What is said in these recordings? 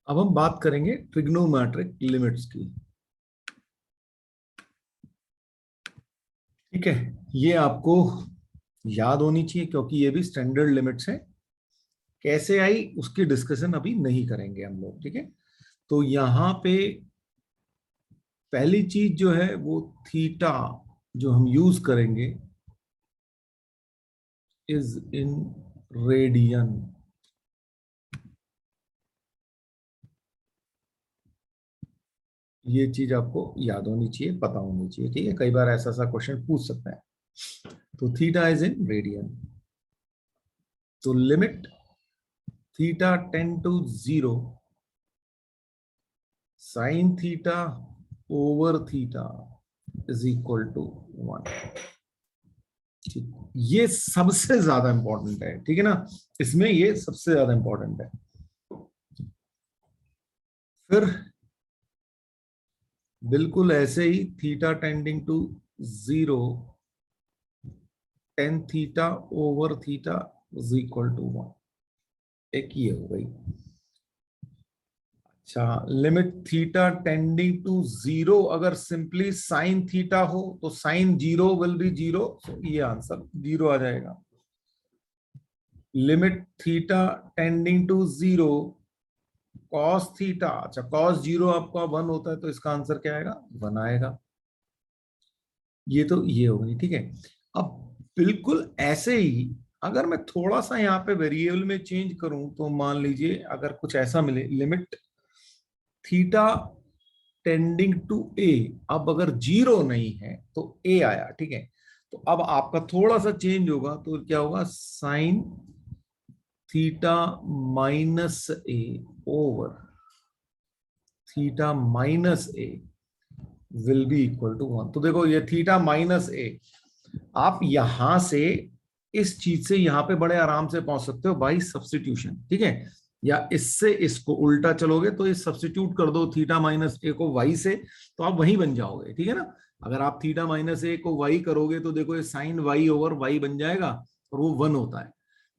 अब हम बात करेंगे ट्रिग्नोमेट्रिक लिमिट्स की। ठीक है, ये आपको याद होनी चाहिए क्योंकि ये भी स्टैंडर्ड लिमिट्स है। कैसे आई उसकी डिस्कशन अभी नहीं करेंगे हम लोग। ठीक है, तो यहां पे पहली चीज जो है वो थीटा जो हम यूज करेंगे इज इन रेडियन। ये चीज आपको याद होनी चाहिए, पता होनी चाहिए। ठीक है, कई बार ऐसा सा क्वेश्चन पूछ सकता है। तो थीटा इज इन रेडियन। तो limit theta tends to 0 sine theta over theta is equal to 1। ठीक, ये सबसे ज्यादा इंपॉर्टेंट है। ठीक है ना, इसमें ये सबसे ज्यादा इंपॉर्टेंट है। फिर बिल्कुल ऐसे ही theta tending to 0 tan theta over theta is equal to 1। एक ये हो गई। अच्छा, लिमिट थीटा टेंडिंग टू 0 अगर सिंपली साइन थीटा हो तो साइन 0 विल बी 0, सो ये आंसर 0 आ जाएगा। Limit theta tending to 0 cos theta, अच्छा कॉस 0 आपका 1 होता है तो इसका आंसर क्या आएगा? 1 आएगा। ये तो ये हो गई। ठीक है, अब बिल्कुल ऐसे ही अगर मैं थोड़ा सा यहाँ पे वेरिएबल में चेंज करूं तो मान लीजिए अगर कुछ ऐसा मिले, लिमिट थीटा टेंडिंग टू ए, अब अगर 0 नहीं है तो ए आया। ठीक है, तो अब आपका थोड़ा सा चेंज होगा तो क्या होगा? Sine theta minus a over theta minus a will be equal to 1। तो देखो ये थीटा माइनस ए, आप यहां से इस चीज से यहां पे बड़े आराम से पहुंच सकते हो बाई सब्स्टिट्यूशन। ठीक है, या इससे इसको उल्टा चलोगे तो इस सब्स्टिट्यूट कर दो थीटा माइनस ए को वाई से, तो आप वहीं बन जाओगे। ठीक है ना, अगर आप थीटा माइनस ए को वाई करोगे तो देखो ये साइन वाई ओवर वाई बन जाएगा और वो 1 होता है।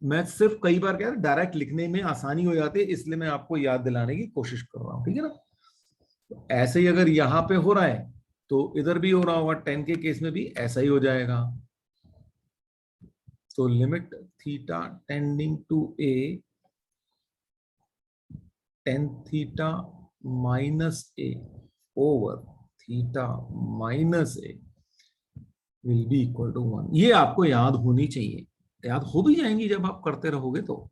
मैं सिर्फ कई बार क्या है डायरेक्ट लिखने में आसानी हो जाती है, इसलिए मैं आपको याद दिलाने की कोशिश कर रहा हूं। ठीक है ना, तो ऐसे ही अगर यहां पे हो रहा है तो इधर भी हो रहा होगा, 10 के केस में भी ऐसा ही हो जाएगा। तो limit theta tending to a tan theta minus a over theta minus a will be equal to 1। ये आपको याद होनी चाहिए, याद हो भी जाएंगी जब आप करते रहोगे। तो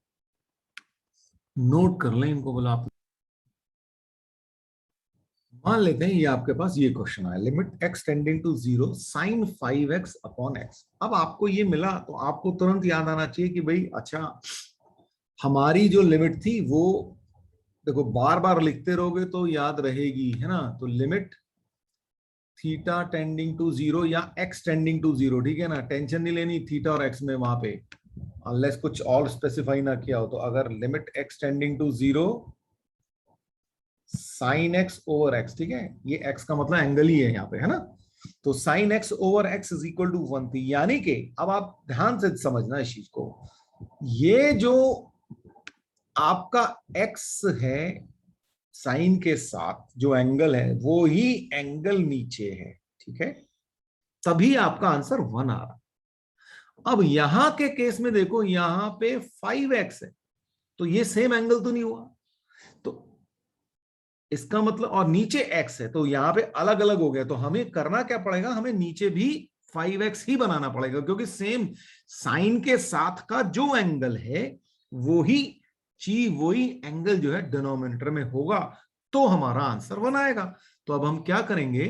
नोट कर लें इनको। बोला आप मान लेते हैं ये आपके पास ये क्वेश्चन है, limit x tending to 0 sine 5x upon x. अब आपको ये मिला तो आपको तुरंत याद आना चाहिए कि भाई अच्छा हमारी जो लिमिट थी वो, देखो बार बार लिखते रहोगे तो याद रहेगी, है ना। तो लिमिट थीटा टेंडिंग टू 0 या एक्स टेंडिंग टू 0, ठीक है ना, टेंशन नहीं लेनी थीटा और एक्स में वहां पे, अनलेस कुछ और स्पेसिफाई ना किया हो। तो अगर limit x tending to 0 sine x over x, ठीक है, ये एक्स का मतलब एंगल ही है यहाँ पे, है ना। तो sine x over x is equal to 1 थी, यानी कि अब आप ध्यान से समझना इस चीज को, ये जो आपका एक्स है साइन के साथ जो एंगल है वो ही एंगल नीचे है। ठीक है, तभी आपका आंसर 1 आ रहा। अब यहां के केस में देखो यहां पे 5x है तो ये सेम एंगल तो नहीं हुआ, तो इसका मतलब, और नीचे x है तो यहां पे अलग अलग हो गया। तो हमें करना क्या पड़ेगा, हमें नीचे भी 5x ही बनाना पड़ेगा क्योंकि सेम साइन के साथ का जो एंगल है वही चीज, वही एंगल जो है डिनोमिनेटर में होगा, तो हमारा आंसर 1 आएगा। तो अब हम क्या करेंगे,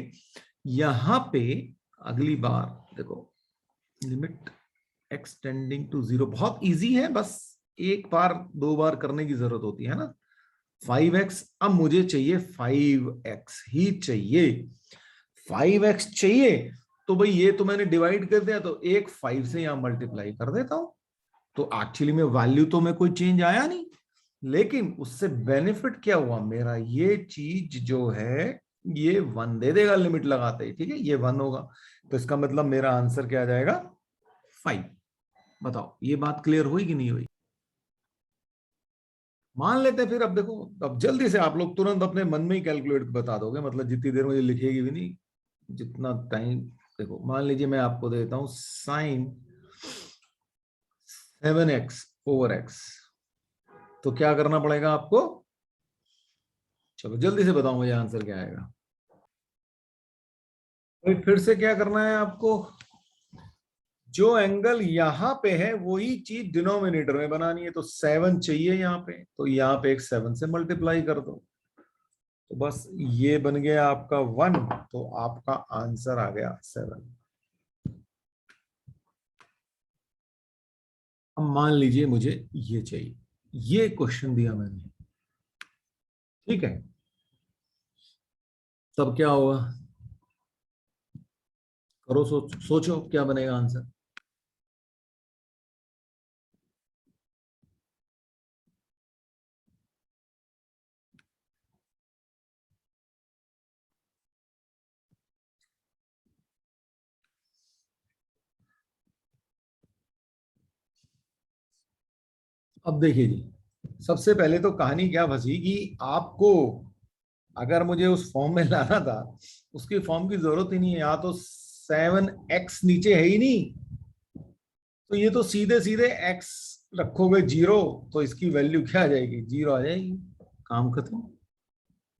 यहां पे अगली बार देखो लिमिट एक्स टेंडिंग टू 0 बहुत इजी है, बस एक बार दो बार करने की जरूरत होती है ना। 5x, अब मुझे चाहिए 5x ही चाहिए, 5x चाहिए। तो भाई ये तो मैंने डिवाइड कर दिया तो एक 5 से यहां मल्टीप्लाई कर देता हूं, तो एक्चुअली में वैल्यू तो में कोई चेंज आया नहीं, लेकिन उससे बेनिफिट क्या हुआ मेरा, ये चीज जो है ये 1 दे देगा लिमिट लगाते ही। ठीक है, ये 1 होगा तो इसका मतलब मेरा आंसर क्या आ जाएगा? 5। बताओ ये बात क्लियर हुई कि नहीं हुई? मान लेते हैं फिर। अब देखो, अब जल्दी से आप लोग तुरंत अपने मन में ही कैलकुलेट बता दोगे, मतलब जितनी देर मुझे लिखेगी भी नहीं, जितना टाइम। देखो मान लीजिए मैं आपको देता हूं साइन 7x/x, तो क्या करना पड़ेगा आपको? चलो जल्दी से बताओ मुझे आंसर क्या आएगा। भाई फिर से क्या करना है आपको? जो एंगल यहां पे है वही चीज डिनोमिनेटर में बनानी है। तो 7 चाहिए यहाँ पे, तो यहाँ पे एक 7 से मल्टीप्लाई कर दो, तो बस ये बन गया आपका 1। तो आपका आंसर आ गया 7। अब मान लीजिए मुझे ये चाहिए, ये क्वेश्चन दिया मैंने, ठीक है। तब क्या होगा? करो, सोचो क्या बनेगा आंसर। अब देखिए जी, सबसे पहले तो कहानी क्या फंसी कि आपको अगर मुझे उस फॉर्म में लाना था, उसकी फॉर्म की जरूरत ही नहीं है। यहाँ तो 7x नीचे है ही नहीं, तो ये तो सीधे सीधे x रखोगे 0, तो इसकी वैल्यू क्या आ जाएगी? 0 आ जाएगी। काम खत्म।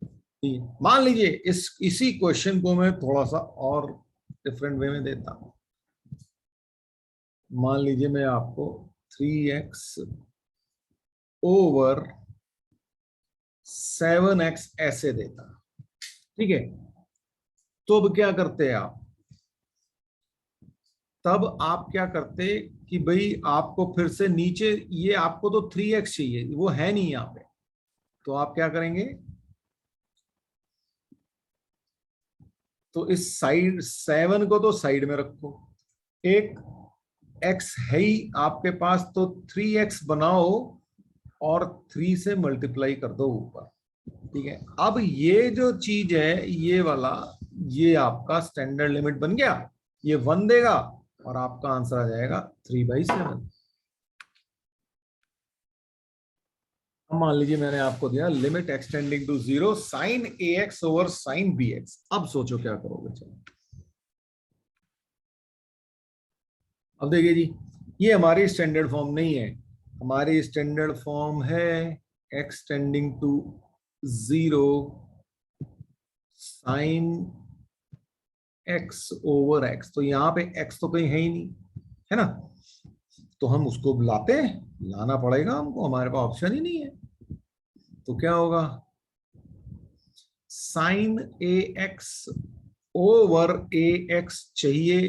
ठीक है, मान लीजिए इसी क्वेश्चन को मैं थोड़ा सा और डिफरेंट वे में देता हूं। मान लीजिए मैं आपको 3x/7x ऐसे देता, ठीक है। तो अब क्या करते हैं आप? तब आप क्या करते कि भाई आपको फिर से नीचे, ये आपको तो 3x चाहिए, वो है नहीं यहाँ पे, तो आप क्या करेंगे? तो इस साइड 7 को तो साइड में रखो, एक x है ही आपके पास, तो 3x बनाओ और 3 से मल्टीप्लाई कर दो ऊपर, ठीक है। अब ये जो चीज है ये वाला, ये आपका स्टैंडर्ड लिमिट बन गया, ये 1 देगा और आपका आंसर आ जाएगा 3/7। अब मान लीजिए मैंने आपको दिया लिमिट एक्सटेंडिंग टू 0 साइन ax/साइन bx। अब सोचो क्या करोगे? चलो अब देखिए जी, ये हमारी स्टैंडर्ड फॉर्म नहीं है। हमारी स्टैंडर्ड फॉर्म है एक्सटेंडिंग टू 0 साइन x/x। तो यहाँ पे x तो कहीं है ही नहीं, है ना। तो हम उसको लाते हैं, लाना पड़ेगा हमको, हमारे पास ऑप्शन ही नहीं है। तो क्या होगा? साइन ax/ax चाहिए,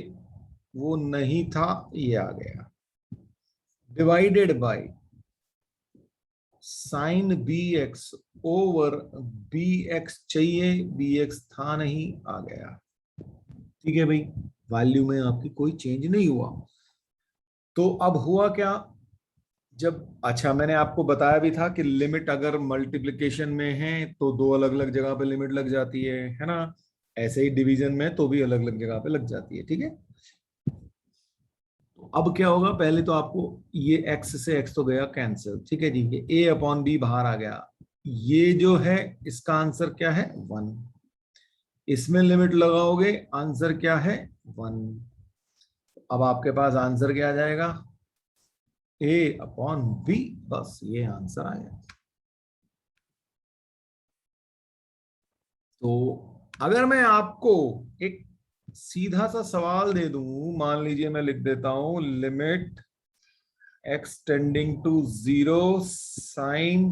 वो नहीं था, ये आ गया, डिवाइडेड बाय साइन bx/bx चाहिए, bx था नहीं, आ गया। ठीक है भाई, वैल्यू में आपकी कोई चेंज नहीं हुआ। तो अब हुआ क्या? जब, अच्छा मैंने आपको बताया भी था कि लिमिट अगर मल्टीप्लिकेशन में है तो दो अलग अलग जगह पे लिमिट लग जाती है ना। ऐसे ही डिवीजन में तो भी अलग अलग जगह पे लग जाती है, ठीक है। तो अब क्या होगा? पहले तो आपको ये x से x तो गया कैंसिल, ठीक है जी। ये a/b बाहर आ गया। ये जो है इसका आंसर क्या है? 1। इसमें लिमिट लगाओगे, आंसर क्या है? 1। अब आपके पास आंसर क्या आ जाएगा? a/b। बस ये आंसर आया। तो अगर मैं आपको एक सीधा सा सवाल दे दूं, मान लीजिए मैं लिख देता हूं लिमिट एक्सटेंडिंग टू 0 साइन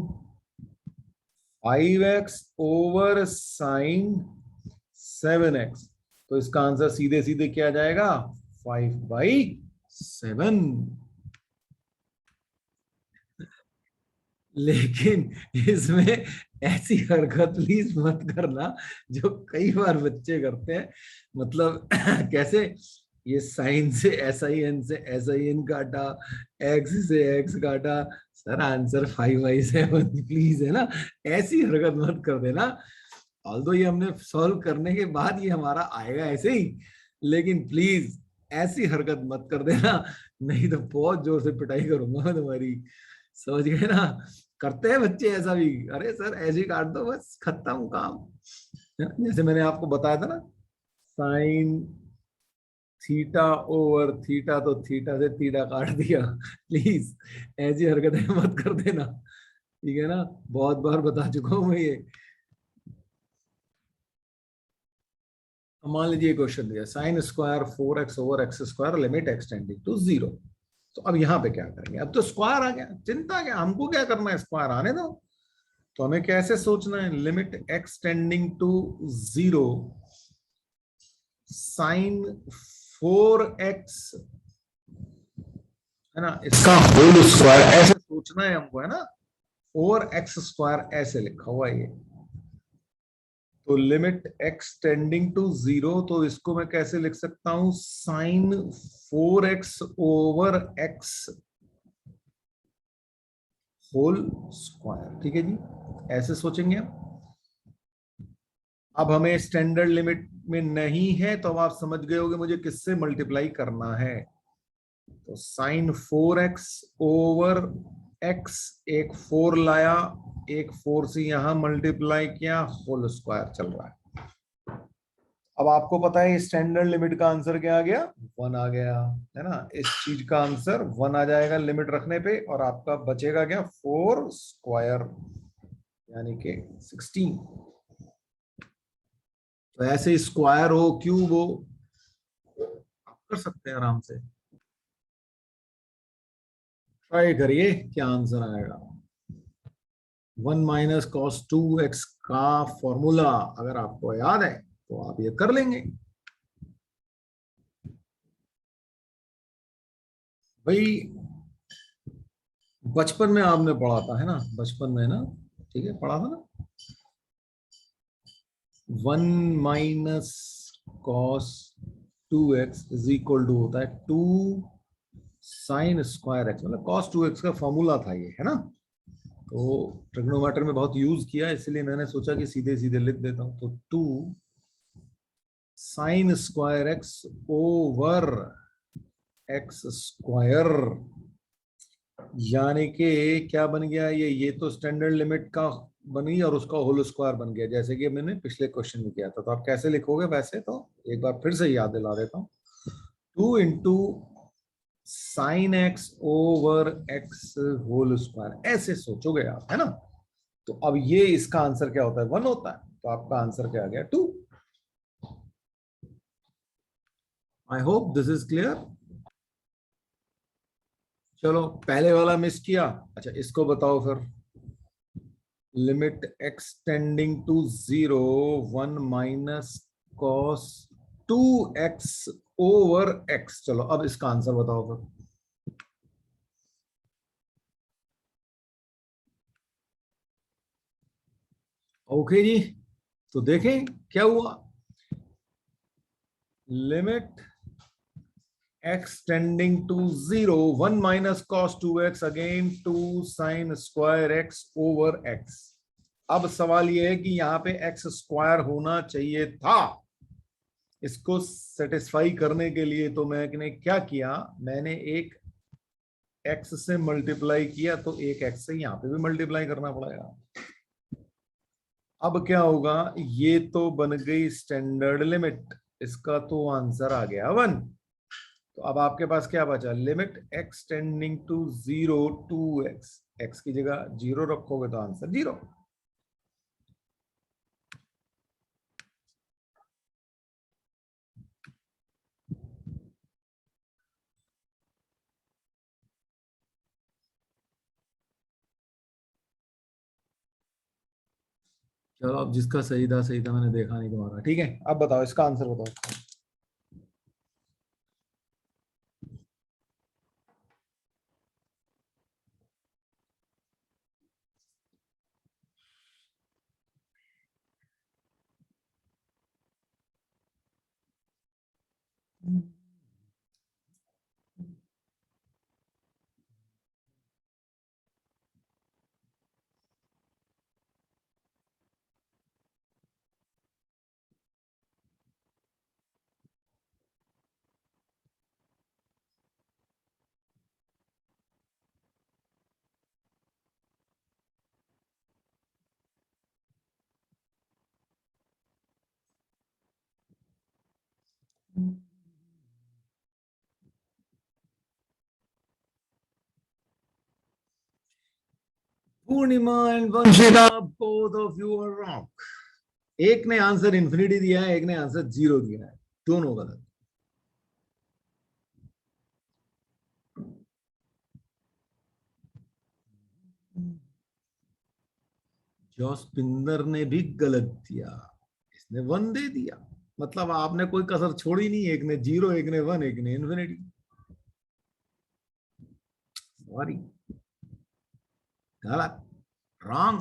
5x/साइन 7x, तो इसका आंसर सीधे सीधे क्या जाएगा? 5/7। लेकिन इसमें ऐसी हरकत प्लीज मत करना जो कई बार बच्चे करते हैं। मतलब कैसे? ये साइन से SIN से SIN काटा, एक्स से एक्स काटा, सर आंसर 5/7 प्लीज, है ना। ऐसी हरकत मत कर देना। ऑल्दो ये हमने सॉल्व करने के बाद ये हमारा आएगा ऐसे ही, लेकिन प्लीज ऐसी हरकत मत कर देना, नहीं तो बहुत जोर से पिटाई करूंगा मैं तुम्हारी। समझ गए ना? करते हैं बच्चे ऐसा भी, अरे सर ऐसे ही काट दो बस खत्म काम। जैसे मैंने आपको बताया था ना, साइन थीटा ओवर थीटा, तो थीटा से थीटा काट दिया। प्लीज ऐसी हरकतें मत कर देना, ठीक है ना? बहुत बार बता चुका हूं मैं ये। मान लीजिए क्वेश्चन दिया, sine square 4x over x square limit x tending to 0। तो अब यहाँ पे क्या करेंगे? अब तो स्क्वायर आ गया, चिंता क्या, हमको क्या करना है, स्क्वायर आने दो। तो हमें कैसे सोचना है, limit x tending to 0 sign 4x, है ना, इसका होल स्क्वायर, ऐसे सोचना है हमको, है ना? ओवर एक्स स्क्वायर ऐसे लिखा हुआ है ये। तो लिमिट एक्स टेंडिंग टू 0, तो इसको मैं कैसे लिख सकता हूं, sine 4x over x whole square. ठीक है जी, ऐसे सोचेंगे हम। अब हमें स्टैंडर्ड लिमिट में नहीं है, तो अब आप समझ गए होंगे मुझे किससे मल्टीप्लाई करना है। तो साइन 4x ओवर एक्स, एक 4 लाया, एक 4 से यहां मल्टीप्लाई किया, होल स्क्वायर चल रहा है। अब आपको पता है स्टैंडर्ड लिमिट का आंसर क्या आ गया, 1 आ गया, है ना? इस चीज का आंसर 1 आ जाएगा लिमिट रखने पे, और आपका बचेगा क्या, 4 स्क्वायर, यानी कि 16। तो ऐसे स्क्वायर हो क्यूब हो आप कर सकते हैं आराम से। ट्राई करिए क्या आंसर आएगा। 1 - cos 2x का फॉर्मूला अगर आपको याद है तो आप ये कर लेंगे भाई। बचपन में आपने पढ़ा था, है ना? बचपन में ना, ठीक है, पढ़ा था ना। 1 - cos 2x is equal to होता है 2 sin² x, मतलब cos 2x का फॉर्मूला था ये, है ना? तो ट्रिग्नोमेट्री में बहुत यूज किया, इसलिए मैंने सोचा कि सीधे सीधे लिख देता हूं। तो 2 sin² x over x square, यानी कि क्या बन गया ये तो स्टैंडर्ड लिमिट का बनी और उसका होल स्क्वायर बन गया, जैसे कि मैंने पिछले क्वेश्चन में किया था। तो आप कैसे लिखोगे वैसे, तो एक बार फिर से याद दिला देता हूँ। 2 × sin x over x whole square, ऐसे सोचोगे आप, है ना? तो अब ये इसका आंसर क्या होता है, 1 होता है, तो आपका आंसर क्या आ गया, 2। I hope this is clear. चलो पहले वाला मिस किया, अच्छा इसको बताओ फिर। Limit x tending to 0 1 - cos 2x over x, चलो अब इसका आंसर बताओ फिर। ओके जी, तो देखें क्या हुआ। Limit x tending to 0 1 - cos 2x again 2 sin² x over x। अब सवाल यह है कि यहां पे एक्स स्क्वायर होना चाहिए था। इसको सेटिस्फाई करने के लिए तो मैंने क्या किया, मैंने एक एक्स से मल्टीप्लाई किया, तो एक एक्स से यहां पे भी मल्टीप्लाई करना पड़ेगा। अब क्या होगा, ये तो बन गई स्टैंडर्ड लिमिट, इसका तो आंसर आ गया 1। तो अब आपके पास क्या बचा, limit x tending to 0 2x, x की जगह 0 रखोगे तो आंसर 0। चलो अब जिसका सही था मैंने देखा नहीं तुम्हारा, ठीक है? अब बताओ इसका आंसर बताओ। Purnima and Vanshika, both of you are wrong. एक ने आंसर इंफिनिटी दिया है, एक ने आंसर 0 दिया है, दोनों गलत। जोस्पिंदर ने भी गलत दिया, इसने 1 दे दिया। मतलब आपने कोई कसर छोड़ी नहीं, एक ने 0, एक ने 1, एक ने इंफिनिटी। सॉरी, गलत, रॉन्ग।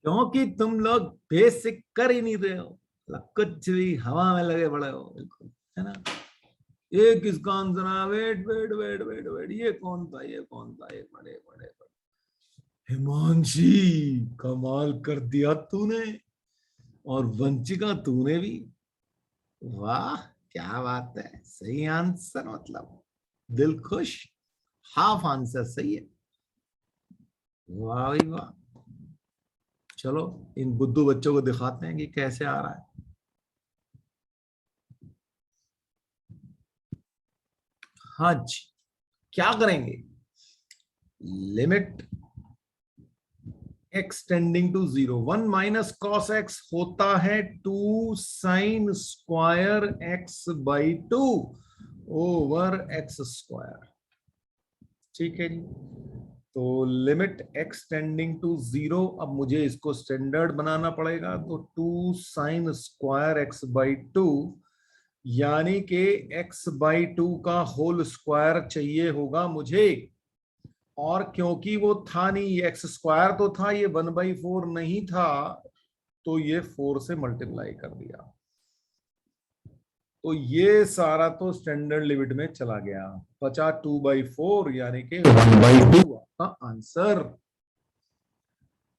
क्योंकि तुम लोग बेसिक कर ही नहीं रहे हो, कुछ भी हवा में लगे पड़े हो, बिल्कुल, है ना। ये किसका आंसर है? Wait wait wait wait wait, ये कौन था, ये कौन था? ये बड़े बड़े बड़े हिमांशी, कमाल कर दिया तूने। और वंचिका तूने भी, वाह, क्या बात है, सही आंसर, मतलब दिल खुश, हाफ आंसर सही है। वाह भाई वाह। चलो इन बुद्धू बच्चों को दिखाते हैं कि कैसे आ रहा है। हाँ जी, क्या करेंगे? Limit x tending to 0, 1 minus cos x होता है 2 sine square x by 2 over x square. ठीक है जी। तो लिमिट x टेंडिंग टू 0, अब मुझे इसको स्टैंडर्ड बनाना पड़ेगा, तो 2 साइन स्क्वायर एक्स बाई 2, यानी कि x बाई 2 का होल स्क्वायर चाहिए होगा मुझे। और क्योंकि वो था नहीं, एक्स स्क्वायर तो था, ये 1/4 नहीं था, तो ये 4 से मल्टीप्लाई कर दिया। तो ये सारा तो स्टैंडर्ड लिमिट में चला गया, बचा 2/4, यानी कि 1/2 आपका आंसर।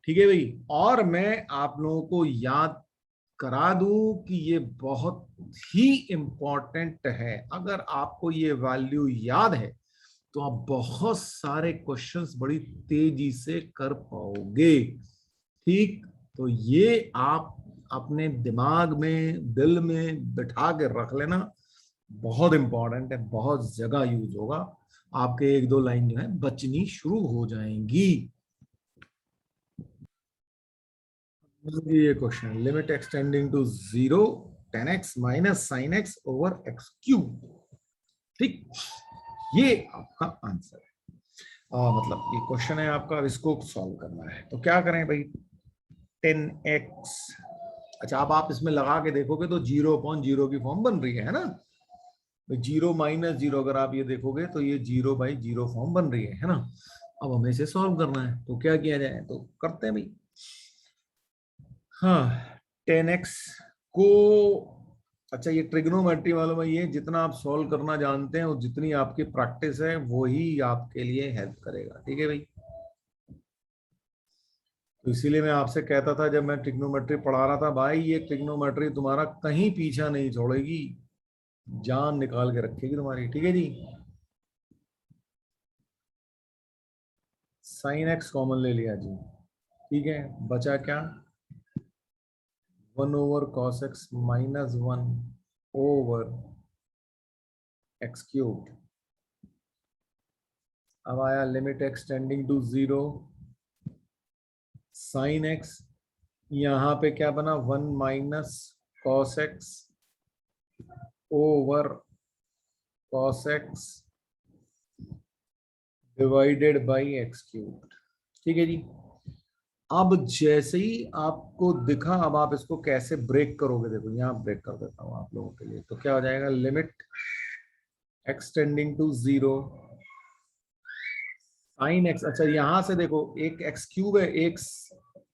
ठीक है भाई। और मैं आप लोगों को याद करा दूं कि ये बहुत ही इंपॉर्टेंट है। अगर आपको ये वैल्यू याद है तो आप बहुत सारे क्वेश्चंस बड़ी तेजी से कर पाओगे। ठीक, तो ये आप अपने दिमाग में, दिल में बिठा के रख लेना, बहुत इंपॉर्टेंट है, बहुत जगह यूज होगा। आपके 1-2 लाइन जो है बचनी शुरू हो जाएंगी। ये question, limit x tending to 0, 10x minus sine x over x cube. ठीक, ये आपका आंसर है। मतलब ये क्वेश्चन है आपका, अब इसको सॉल्व करना है। तो क्या करें भाई? 10x, अच्छा अब आप इसमें लगा के देखोगे तो 0/0 की फॉर्म बन रही है ना। 0 - 0, अगर आप ये देखोगे तो ये 0/0 फॉर्म बन रही है ना। अब हमें इसे सॉल्व करना है, तो क्या किया जाए, तो करते हैं भाई। हाँ, 10x को, अच्छा ये ट्रिग्नोमेट्री वालों में, ये जितना आप सॉल्व करना जानते हैं और जितनी आपकी प्रैक्टिस है वही आपके लिए हेल्प करेगा। ठीक है भाई। तो इसीलिए मैं आपसे कहता था जब मैं ट्रिग्नोमेट्री पढ़ा रहा था, भाई ये ट्रिग्नोमेट्री तुम्हारा कहीं पीछा नहीं छोड़ेगी, जान निकाल के रखेगी तुम्हारी। ठीक है जी। साइन एक्स कॉमन ले लिया जी, ठीक है, बचा क्या? 1 over cos x minus 1 over x cube. अब आया limit x tending to 0, sine x, यहां पे क्या बना? 1 minus cos x over cos x divided by x cube. ठीक है जी। अब जैसे ही आपको दिखा, अब आप इसको कैसे ब्रेक करोगे, देखो यहां ब्रेक कर देता हूं आप लोगों के लिए। तो क्या हो जाएगा? Limit x tending to 0, sine x, अच्छा यहां से देखो एक एक्स क्यूब है, एक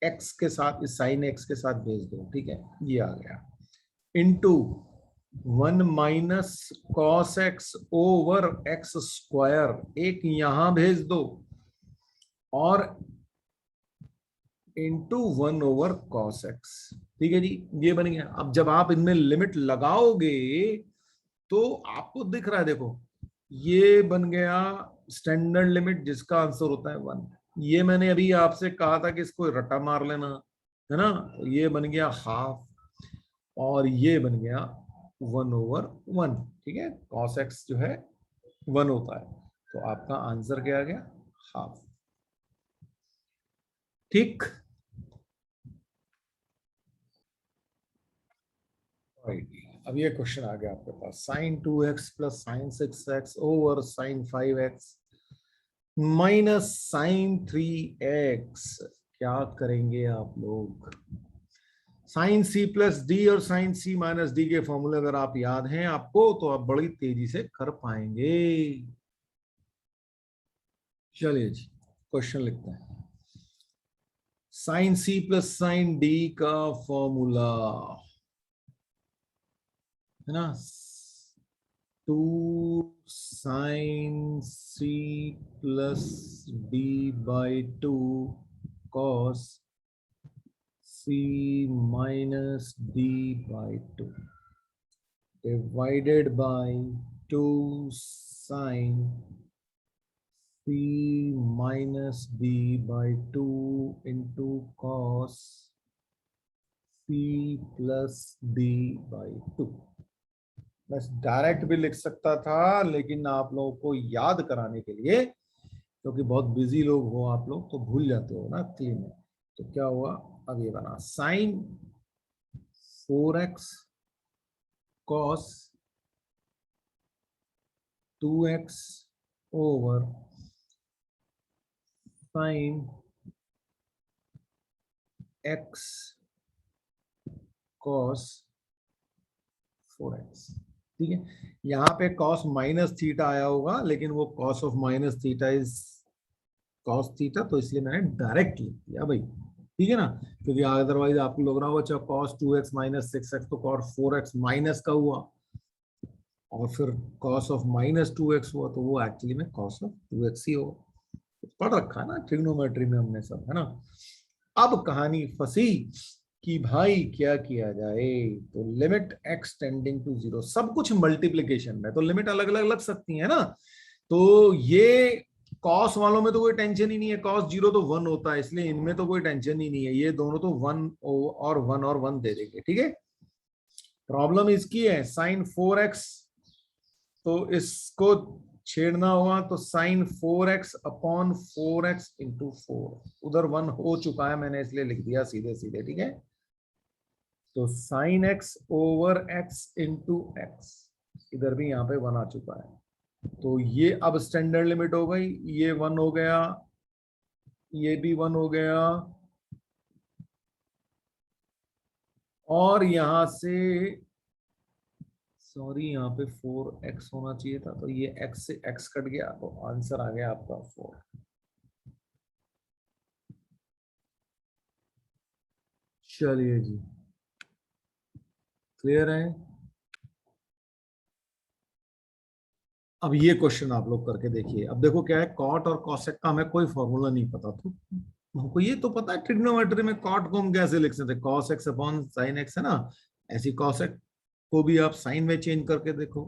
एक्स के साथ, इस साइन एक्स के साथ भेज दो, ठीक है, ये आ गया, into 1 minus cos x over x square, एक यहां भेज दो, और इंटू 1 ओवर कॉस एक्स। ठीक है जी, ये बन गया। अब जब आप इनमें लिमिट लगाओगे तो आपको दिख रहा है, देखो ये बन गया स्टैंडर्ड लिमिट, जिसका आंसर होता है 1। ये मैंने अभी आपसे कहा था कि इसको रटा मार लेना, है ना। ये बन गया हाफ, और ये बन गया 1/1, ठीक है, cos x जो है 1 होता है, तो आपका आंसर क्या आ गया, हाफ। ठीक, अब ये क्वेश्चन आ गया आपके पास, sine 2x plus sine 6x over sine 5x minus sine 3x। क्या करेंगे आप लोग? साइन c प्लस डी और साइन c माइनस डी के फॉर्मूले अगर आप याद हैं आपको, तो आप बड़ी तेजी से कर पाएंगे। चलिए जी, क्वेश्चन लिखते हैं। Sine c plus sine d का फॉर्मूला है ना, 2 sin c plus d by 2 cos c minus d by 2 divided by 2 sin c minus d by 2 into cos c plus d by 2। बस डायरेक्ट भी लिख सकता था, लेकिन आप लोगों को याद कराने के लिए, क्योंकि बहुत बिजी लोग हो आप लोग तो भूल जाते हो ना क्लीन में, तो क्या हुआ, अब ये बना sine 4x cos 2x over sine x cos 4x। ठीक है, यहाँ पे cos माइनस थीटा आया होगा, लेकिन वो cos of minus theta is cos theta, तो इसलिए मैंने डायरेक्ट लिख दिया भाई। ठीक है ना, क्योंकि अदरवाइज आपको लग रहा होगा अच्छा cos 2x माइनस 6x तो cos 4x माइनस का हुआ, और फिर cos ऑफ माइनस 2x हुआ, तो वो एक्चुअली में cos ऑफ 2x ही होगा। पढ़ रखा है ना ट्रिग्नोमेट्री में हमने सब, है ना। अब कहानी फंसी कि भाई क्या किया जाए, तो लिमिट x टेंडिंग टू 0, सब कुछ मल्टीप्लीकेशन में, तो लिमिट अलग अलग लग सकती है ना। तो ये कॉस वालों में तो कोई टेंशन ही नहीं है, कॉस 0 तो 1 होता है, इसलिए इनमें तो कोई टेंशन ही नहीं है, ये दोनों तो 1 और 1 दे देंगे। ठीक है, प्रॉब्लम इसकी है साइन 4x, तो इसको छेड़ना होगा, तो sign 4x upon 4x into 4, उधर 1 हो चुका है मैंने इसलिए लिख दिया सीधे सीधे। ठीक है, तो sine x over x into x, इधर भी यहाँ पे 1 आ चुका है, तो ये अब स्टैंडर्ड लिमिट हो गई, ये 1 हो गया, ये भी 1 हो गया, और यहां से सॉरी यहाँ पे 4x होना चाहिए था, तो ये x से x कट गया, तो आंसर आ गया आपका 4। चलिए जी, क्लियर है। अब ये क्वेश्चन आप लोग करके देखिए। अब देखो क्या है, कॉट और कॉसेक का हमें कोई फॉर्मूला नहीं पता, तो हमको ये तो पता है ट्रिग्नोमेट्री में कॉट को हम कैसे लिख सकते हैं, cos x upon sine x, है ना। ऐसी कॉसेक को भी आप साइन में चेंज करके देखो,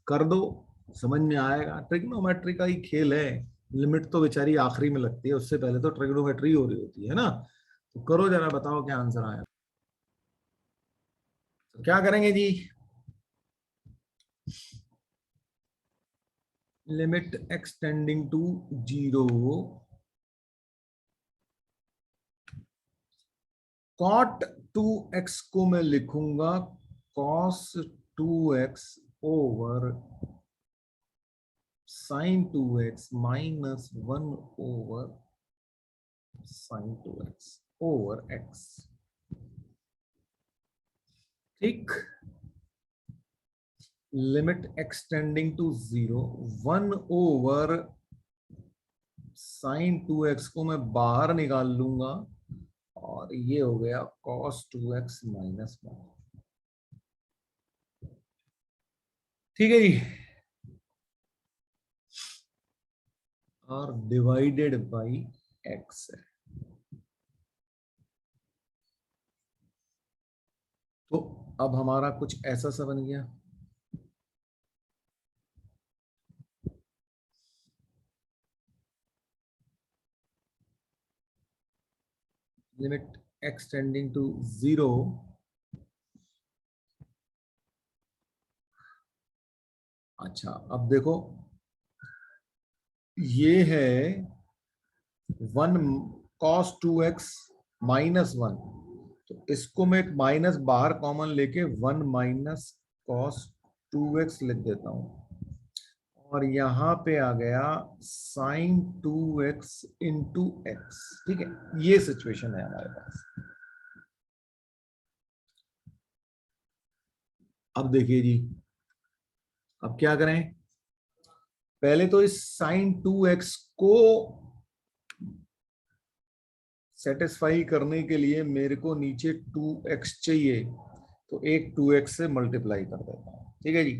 कर दो, समझ में आएगा। ट्रिग्नोमेट्री का ही खेल है, लिमिट तो बेचारी आखिरी में लगती है, उससे पहले तो ट्रिग्नोमेट्री हो रही होती है ना। तो करो जरा, बताओ क्या आंसर आया। तो क्या करेंगे जी, limit x tending to 0, cot 2x को मैं लिखूंगा cos 2x over sine 2x minus 1 over sine 2x over x। ठीक, limit x tending to 0, 1 over sine 2x को मैं बाहर निकाल लूंगा, और ये हो गया cos 2x माइनस 1। ठीक है जी, और डिवाइडेड बाई x है। तो अब हमारा कुछ ऐसा सा बन गया, लिमिट एक्स टेंडिंग टू 0, अच्छा अब देखो, ये है 1 cos 2x -1, तो इसको मैं एक माइनस बाहर कॉमन लेके 1 माइनस cos 2x लिख देता हूं, और यहां पे आ गया sin 2x इंटू एक्स। ठीक है, ये सिचुएशन है हमारे पास। अब देखिए जी, अब क्या करें, पहले तो इस sin 2x को सेटिस्फाई करने के लिए मेरे को नीचे 2x चाहिए, तो एक 2x से मल्टीप्लाई कर देता हूं। ठीक है जी,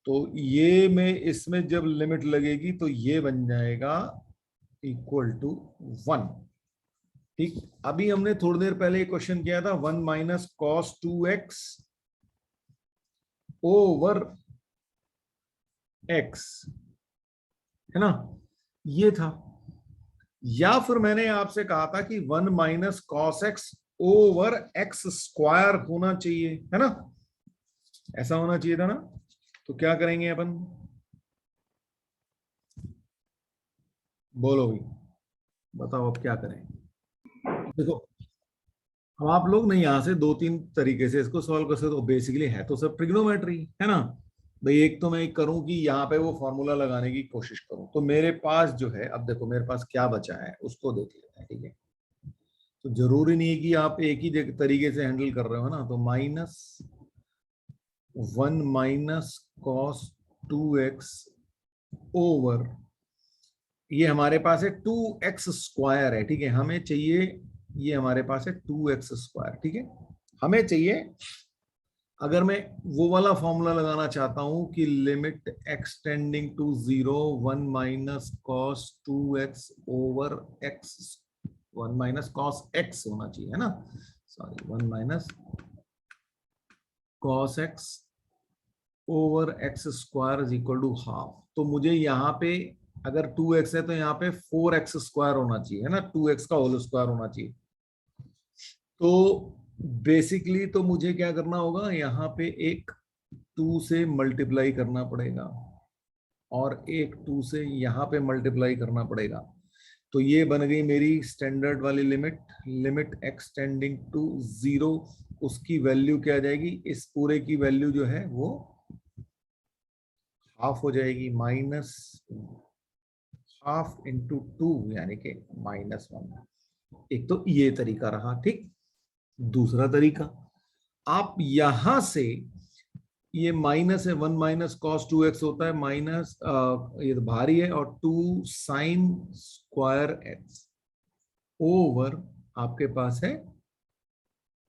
तो ये में इसमें जब लिमिट लगेगी तो ये बन जाएगा इक्वल टू 1। ठीक, अभी हमने थोड़ी देर पहले क्वेश्चन किया था 1 minus cos 2x over x, है ना, ये था। या फिर मैंने आपसे कहा था कि 1 minus cos x over x square होना चाहिए, है ना, ऐसा होना चाहिए था ना। तो क्या करेंगे अपन, बोलो भाई, बताओ अब क्या करें। देखो, अब आप लोग नहीं, यहां से दो तीन तरीके से इसको सॉल्व कर सकते हो। बेसिकली है तो सब ट्रिग्नोमेट्री, है ना भाई। एक तो मैं करूं कि यहाँ पे वो फॉर्मूला लगाने की कोशिश करूं, तो मेरे पास जो है, अब देखो मेरे पास क्या बचा है उसको देख लेते हैं। ठीक है, तो जरूरी नहीं है कि आप एक ही तरीके से हैंडल कर रहे हो ना, तो -1 माइनस कॉस 2x ओवर, ये हमारे पास है 2x स्क्वायर है। ठीक है, हमें चाहिए, ये हमारे पास है 2x स्क्वायर। ठीक है, हमें चाहिए, अगर मैं वो वाला फॉर्मूला लगाना चाहता हूं कि limit x tending to 0 1 minus cos 2x over x, 1 minus cos x होना चाहिए, है ना, sorry 1 minus cos x over x square is equal to half. तो मुझे यहाँ पे अगर 2x है तो यहाँ पे 4x स्क्वायर होना चाहिए, है ना, 2x का होल स्क्वायर होना चाहिए। तो बेसिकली तो मुझे क्या करना होगा, यहाँ पे एक 2 से मल्टीप्लाई करना पड़ेगा और एक 2 से यहाँ पे मल्टीप्लाई करना पड़ेगा। तो ये बन गई मेरी स्टैंडर्ड वाली लिमिट, लिमिट एक्सटेंडिंग टू 0। उसकी वैल्यू क्या आ जाएगी, इस पूरे की वैल्यू जो है वो हाफ हो जाएगी, माइनस हाफ इंटू 2 यानी कि -1। एक तो ये तरीका रहा। ठीक, दूसरा तरीका, आप यहां से, ये माइनस है, 1 माइनस कॉस 2x होता है माइनस, ये तो भारी है, और 2 साइन स्क्वायर एक्स ओवर आपके पास है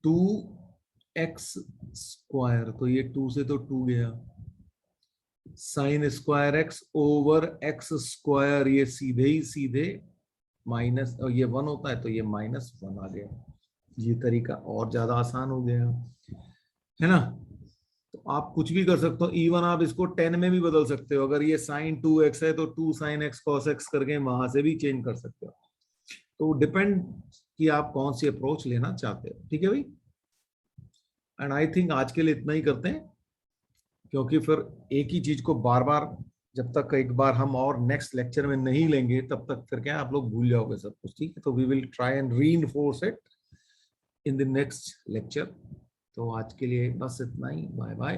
2x स्क्वायर, तो ये 2 से तो 2 गया, sign square x over x square, ये सीधे ही सीधे माइनस, और ये 1 होता है तो ये -1 आ गया। ये तरीका और ज्यादा आसान हो गया, है ना। तो आप कुछ भी कर सकते हो, इवन आप इसको 10 में भी बदल सकते हो। अगर ये साइन 2x है तो 2 साइन एक्स कॉस एक्स करके वहां से भी चेंज कर सकते हो। तो डिपेंड कि आप कौन सी अप्रोच लेना चाहते हो। ठीक है भाई, एंड आई थिंक आज के लिए इतना ही करते हैं, क्योंकि फिर एक ही चीज को बार बार, जब तक एक बार हम और नेक्स्ट लेक्चर में नहीं लेंगे तब तक फिर क्या आप लोग भूल जाओगे सब कुछ। ठीक है, तो we will try and reinforce it in the next lecture. तो आज के लिए बस इतना ही, बाय बाय।